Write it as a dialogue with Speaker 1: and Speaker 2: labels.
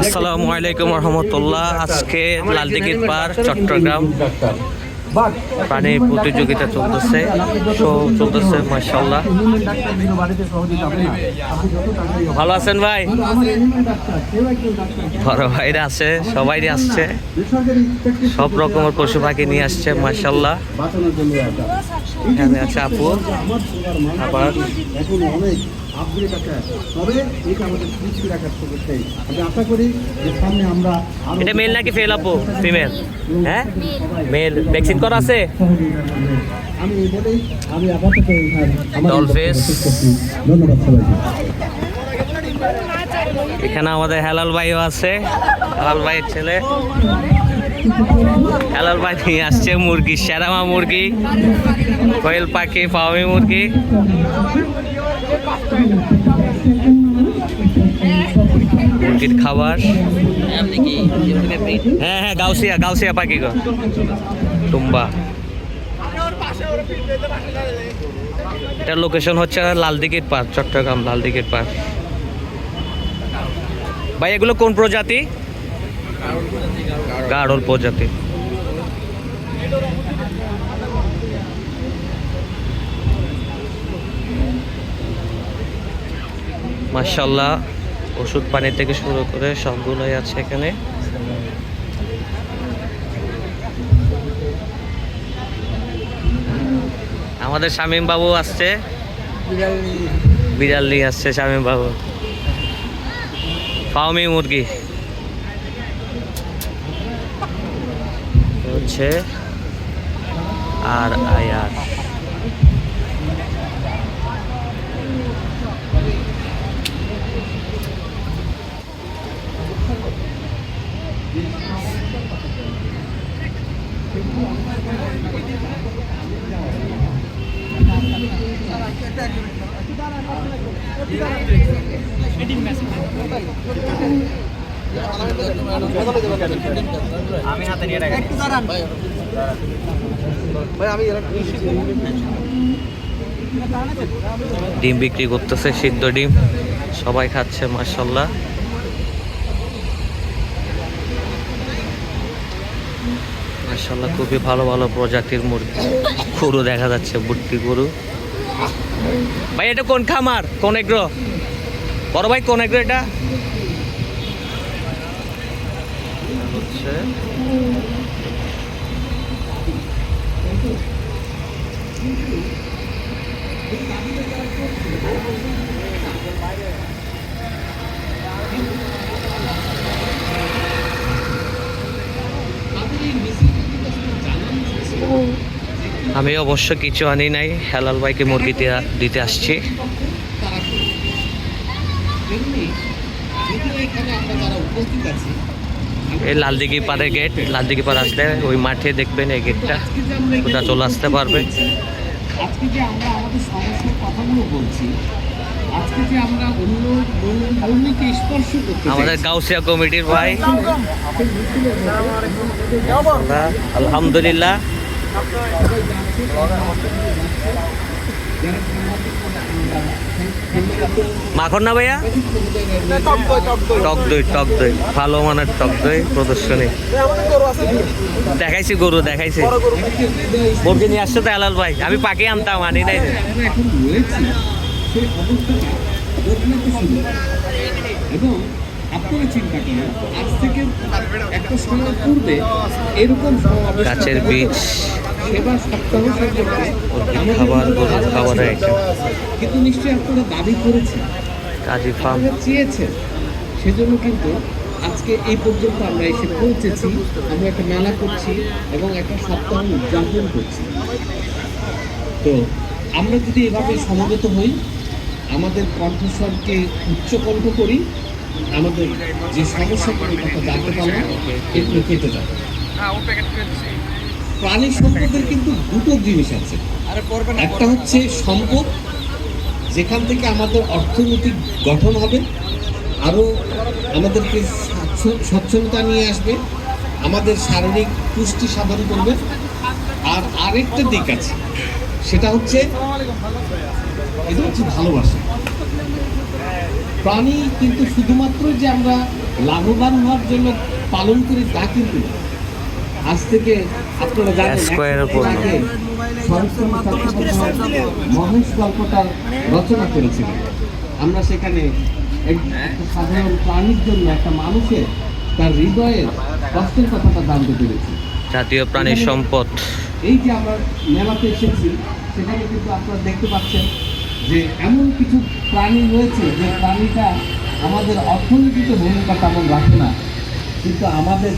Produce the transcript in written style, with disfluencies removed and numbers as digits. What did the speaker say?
Speaker 1: আসসালামু আলাইকুম রহমতুল্লাহ। আজকে লালদিঘির পার চট্টগ্রাম প্রাণী প্রতিযোগিতা চলতেছে, শো চলতেছে। মাশাআল্লাহ, ভালো আছেন ভাই? বড় ভাইরা আছে, সবাই আসছে, সব রকমের পশু পাখি নিয়ে আসছে। মাশাআল্লাহ, এখানে আছে আপু, আবার এটা মেল নাকি ফেল আপু? ফিমেল? হ্যাঁ, মেল। ভ্যাকসিন করা আছে? এখানে আমাদের হেলাল ভাইও আছে, হেলাল ভাইয়ের ছেলে। হেলাল ভাই নিয়ে আসছে মুরগি, শ্যারামা মুরগি, কোয়েল পাখি, ফার্মি মুরগি। মুরগির খাবার। হ্যাঁ হ্যাঁ, গাউসিয়া, গাউসিয়া পাখি গো, টুম্বা। এটার লোকেশন হচ্ছে লালদিঘির পার, চট্টগ্রাম লালদিঘির পার। ভাই এগুলো কোন প্রজাতি? গাড়ল প্রজাতি। মাশাআল্লাহ, ওষুধ পানি থেকে শুরু করে সবগুলোই আছে এখানে। আমাদের শামীম বাবু আসছে, বিড়াল নিয়ে আসছে শামীম বাবু। ফার্মি মুরগি হচ্ছে আর আয়ার। আমি হাতে নিয়ে রাখি। ডিম বিক্রি করতেছে, সিদ্ধ ডিম, সবাই খাচ্ছে। মাশাআল্লাহ, মাশাআল্লাহ, খুবই ভালো ভালো প্রজাতির মুরগি। গরু দেখা যাচ্ছে, বুট্টি গরু। ভাই এটা কোন খামার, কোন এগ্রো? বড় ভাই কোন এগ্রো এটা? হচ্ছে আমি অবশ্য কিছু আনি নাই, হেলাল ভাইকে মুরগি দিতে আসছি। এই লালদিঘি পাড়ে গেট, লালদিঘি পাড় আসলে ওই মাঠে দেখবেন এই গেটটা, ওটা চলে আসতে পারবে।
Speaker 2: আজকে যে আমরা আমাদের সমস্যার কথাগুলো বলছি, আজকে যে আমরা অন্য অন্যকে স্পর্শ করতে,
Speaker 1: আমাদের গাউসিয়া কমিটির ভাই, আলহামদুলিল্লাহ। মাখন না ভাইয়া? টক দই, টক দই, ভালো মানের টক দই প্রদর্শনী দেখাইছি, গরু দেখাইছি। মুরগি নিয়ে আসছে তো হেলাল ভাই, আমি পাখি আনতাম, আনি নাই।
Speaker 2: এবং আপনারা চিন্তা করেন, আজ থেকে একটা সময় পূর্বে এরকম
Speaker 1: গাছের বীজ,
Speaker 2: সেবা সপ্তাহ
Speaker 1: খাবার, গরুর খাবারের আইটেম।
Speaker 2: কিন্তু নিশ্চয়ই আপনারা দাবি করেছেন,
Speaker 1: কাজী ফার্ম
Speaker 2: চেয়েছেন, সেজন্য কিন্তু আজকে এই পর্যন্ত আমরা এসে পৌঁছেছি। আমরা একটা মেলা করছি এবং একটা সপ্তাহ উদযাপন করছি। তো আমরা যদি এভাবে সমবেত হই, আমাদের কণ্ঠস্বরকে উচ্চ কণ্ঠ করি, আমাদের যে সমস্যাগুলোর কথা জানতে পারলাম এগুলো কেটে যাবে। প্রাণী সম্পদের কিন্তু দুটো জিনিস আছে। একটা হচ্ছে সম্পদ, যেখান থেকে আমাদের অর্থনৈতিক গঠন হবে, আরও আমাদেরকে সচ্ছলতা নিয়ে আসবে, আমাদের শারীরিক পুষ্টি সাধন করবে। আর আরেকটা দিক আছে, সেটা হচ্ছে এটা হচ্ছে ভালোবাসা। প্রাণী কিন্তু শুধুমাত্র যে আমরা লাভবান হওয়ার জন্য পালন করি তা কিন্তু না। আজ থেকে আপনারা জানেন
Speaker 1: স্কয়ারের
Speaker 2: এক বছর আগে স্বয়ংসম্পূর্ণ ছাত্রসংঘ মহেশ গল্পটার রচনা করেছিলেন। আমরা সেখানে একটা সাধারণ প্রাণীর জন্য, একটা মানুষের তার হৃদয়ের কষ্টের কথাটা জানতে পেরেছি।
Speaker 1: জাতীয় প্রাণীর সম্পদ।
Speaker 2: এই যে আমরা মেলাতে এসেছি, সেখানে কিন্তু আপনারা দেখতে পাচ্ছেন যে এমন কিছু প্রাণী রয়েছে যে প্রাণীটা আমাদের অর্থনীতিতে ভূমিকা তেমন রাখে না, কিন্তু আমাদের